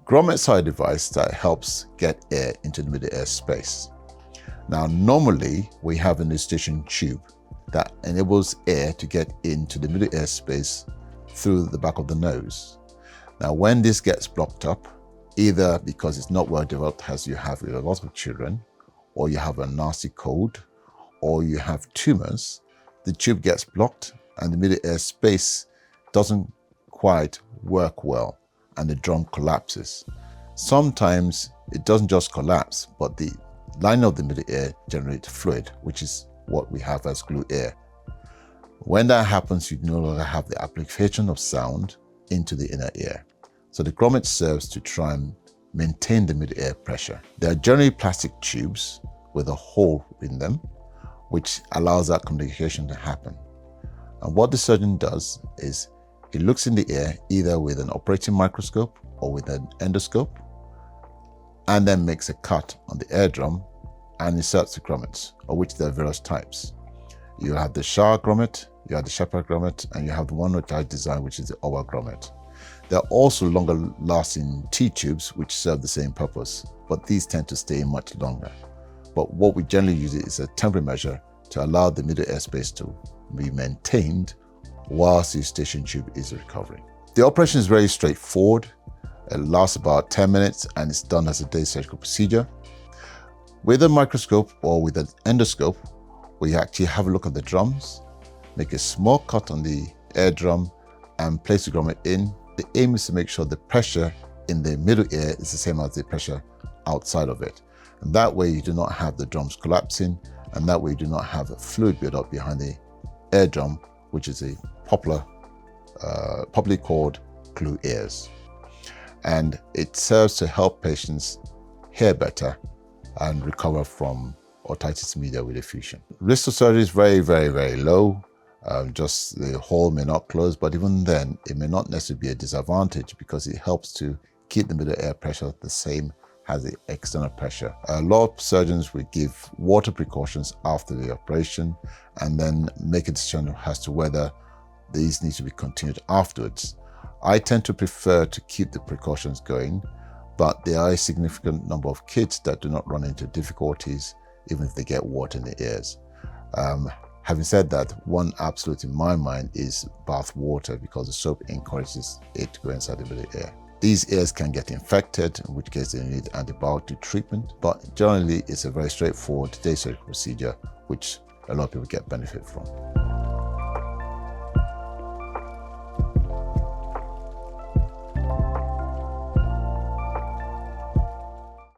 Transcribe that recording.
Grommets are a device that helps get air into the middle ear space. Now, normally we have an eustachian tube that enables air to get into the middle ear space through the back of the nose. Now, when this gets blocked up, either because it's not well developed as you have with a lot of children, or you have a nasty cold, or you have tumors, the tube gets blocked and the middle ear space doesn't quite work well and the drum collapses. Sometimes it doesn't just collapse, but the lining of the middle ear generates fluid, which is what we have as glue air. When that happens, you no longer have the application of sound into the inner ear. So the grommet serves to try and maintain the middle ear pressure. They are generally plastic tubes with a hole in them, which allows that communication to happen. And what the surgeon does is he looks in the ear either with an operating microscope or with an endoscope, and then makes a cut on the eardrum and inserts the grommets, of which there are various types. You have the shower grommet, you have the shepherd grommet, and you have the one which I designed, which is the oval grommet. There are also longer lasting T-tubes which serve the same purpose, but these tend to stay much longer. But what we generally use is a temporary measure to allow the middle ear space to be maintained whilst the eustachian tube is recovering. The operation is very straightforward. It lasts about 10 minutes and it's done as a day surgical procedure. With a microscope or with an endoscope, we actually have a look at the drums, make a small cut on the eardrum and place the grommet in. The aim is to make sure the pressure in the middle ear is the same as the pressure outside of it. And that way you do not have the drums collapsing, and that way you do not have a fluid build up behind the eardrum, which is a popularly called glue ears. And it serves to help patients hear better and recover from otitis media with effusion. Risk of surgery is very, very, very low. Just the hole may not close, but even then, it may not necessarily be a disadvantage because it helps to keep the middle ear pressure the same as the external pressure. A lot of surgeons will give water precautions after the operation and then make a decision as to whether these need to be continued afterwards. I tend to prefer to keep the precautions going, but there are a significant number of kids that do not run into difficulties even if they get water in the ears. Having said that, one absolute in my mind is bath water because the soap encourages it to go inside the middle ear. These ears can get infected, in which case they need antibiotic treatment, but generally it's a very straightforward day surgical procedure which a lot of people get benefit from.